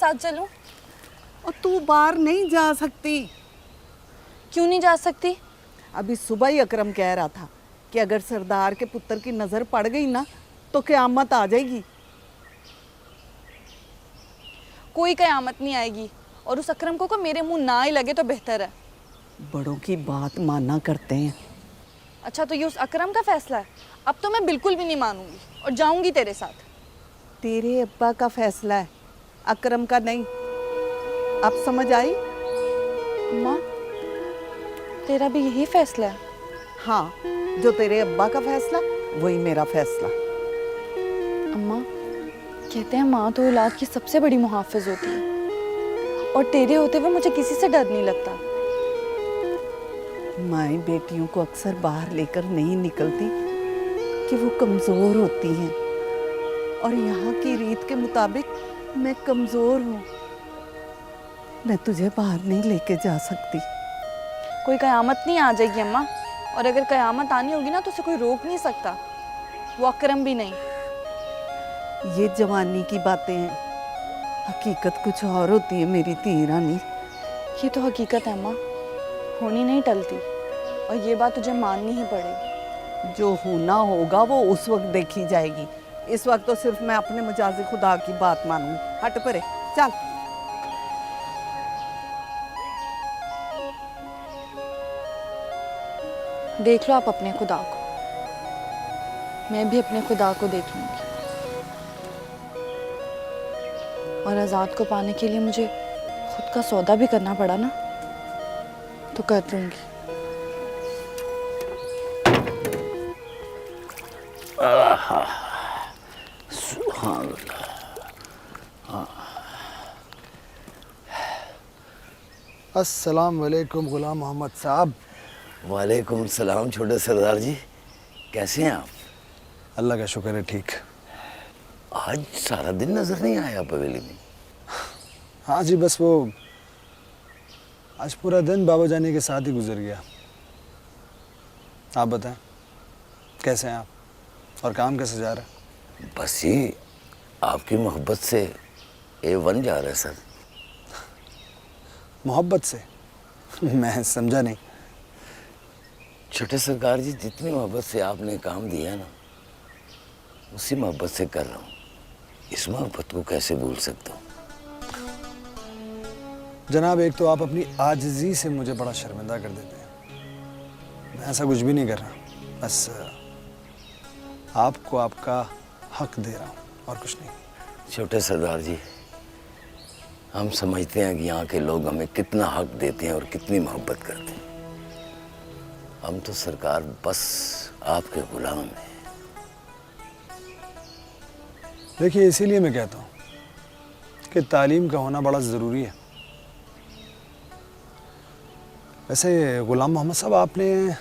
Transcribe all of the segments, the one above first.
साथ चलूं? और तू बाहर नहीं जा सकती। क्यों नहीं जा सकती? अभी सुबह ही अकरम कह रहा था कि अगर सरदार के पुत्र की नजर पड़ गई ना तो क़यामत आ जाएगी। कोई कयामत नहीं आएगी, और उस अकरम को मेरे मुंह ना ही लगे तो बेहतर है। बड़ों की बात माना करते हैं। अच्छा, तो ये उस अकरम का फैसला है? अब तो मैं बिल्कुल भी नहीं मानूंगी और जाऊंगी तेरे साथ। तेरे अब्बा का फैसला है, अकरम का नहीं। अब समझ आई? अम्मा, तेरा भी यही फैसला है? हाँ, जो तेरे अब्बा का फैसला वही मेरा फैसला। अम्मा, कहते हैं माँ तो औलाद की सबसे बड़ी मुहाफिज होती है, और तेरे होते हुए मुझे किसी से डर नहीं लगता। माएँ बेटियों को अक्सर बाहर लेकर नहीं निकलती कि वो कमज़ोर होती हैं, और यहाँ की रीत के मुताबिक मैं कमज़ोर हूँ। मैं तुझे बाहर नहीं लेके जा सकती। कोई कयामत नहीं आ जाएगी अम्मा, और अगर कयामत आनी होगी ना तो उसे कोई रोक नहीं सकता, वो अकरम भी नहीं। ये जवानी की बातें हैं, हकीकत कुछ और होती है मेरी धी रानी। ये तो हकीकत है अम्मा, होनी नहीं टलती, और ये बात तुझे माननी ही पड़ेगी। जो होना होगा वो उस वक्त देखी जाएगी। इस वक्त तो सिर्फ मैं अपने मजाज खुदा की बात मानूंगी। हट परे, चल। देख लो आप अपने खुदा को, मैं भी अपने खुदा को देख लूंगी, और आज़ाद को पाने के लिए मुझे खुद का सौदा भी करना पड़ा ना तो कर दूंगी। सुभान अल्लाह। अस्सलाम वालेकुम गुलाम मोहम्मद साहब। वालेकुम सलाम छोटे सरदार जी, कैसे हैं आप? अल्लाह का शुक्र है, ठीक। आज सारा दिन नजर नहीं आया पवेली में। हाँ जी, बस वो आज पूरा दिन बाबा जानी के साथ ही गुजर गया। आप बताएं, कैसे हैं आप, और काम कैसे जा रहा है? बस ये आपकी मोहब्बत से A1 जा रहा है सर। मोहब्बत से? मैं समझा नहीं। छोटे सरकार जी, जितनी मोहब्बत से आपने काम दिया ना, उसी मोहब्बत से कर रहा हूँ। इस मोहब्बत को कैसे भूल सकता हूँ? जनाब, एक तो आप अपनी आजिज़ी से मुझे बड़ा शर्मिंदा कर देते हैं। मैं ऐसा कुछ भी नहीं कर रहा, बस आपको आपका हक दे रहा हूँ, और कुछ नहीं। छोटे सरदार जी, हम समझते हैं कि यहाँ के लोग हमें कितना हक देते हैं और कितनी मोहब्बत करते हैं। हम तो सरकार बस आपके गुलाम हैं। देखिए, इसीलिए मैं कहता हूँ कि तालीम का होना बड़ा ज़रूरी है। वैसे गुलाम मोहम्मद साहब, आपने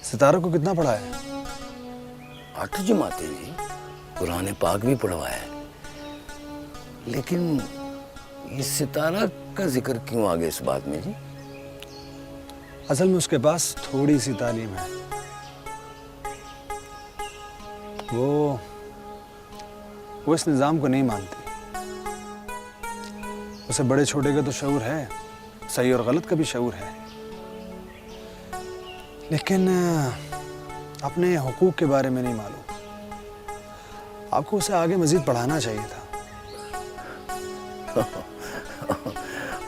सितारा को कितना पढ़ा है? 8 जमातें जी, कुरान पाक भी पढ़वाया है। लेकिन ये सितारा का जिक्र क्यों आ गया इस बात में जी? असल में उसके पास थोड़ी सी तालीम है। वो इस निज़ाम को नहीं मानती। उसे बड़े छोटे का तो शऊर है, सही और गलत का भी शऊर है, लेकिन अपने हुकूक के बारे में नहीं मालूम। आपको उसे आगे मजीद पढ़ाना चाहिए था।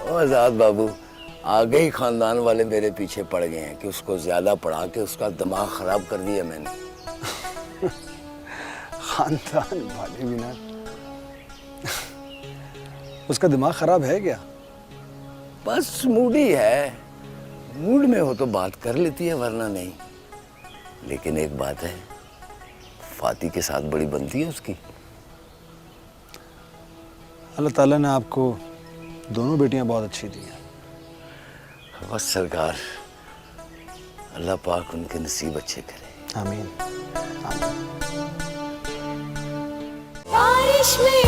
ओ आजाद बाबू, आगे ही खानदान वाले मेरे पीछे पड़ गए हैं कि उसको ज्यादा पढ़ा के उसका दिमाग खराब कर दिया मैंने। खानदान वाले भी ना, उसका दिमाग खराब है क्या? बस मूड ही है, मूड में हो तो बात कर लेती है, वरना नहीं। लेकिन एक बात है, फाती के साथ बड़ी बनती है उसकी। अल्लाह ताला ने आपको दोनों बेटियां बहुत अच्छी दी हैं। बस सरकार, अल्लाह पाक उनके नसीब अच्छे करे। आमीन, आमीन। बारिश में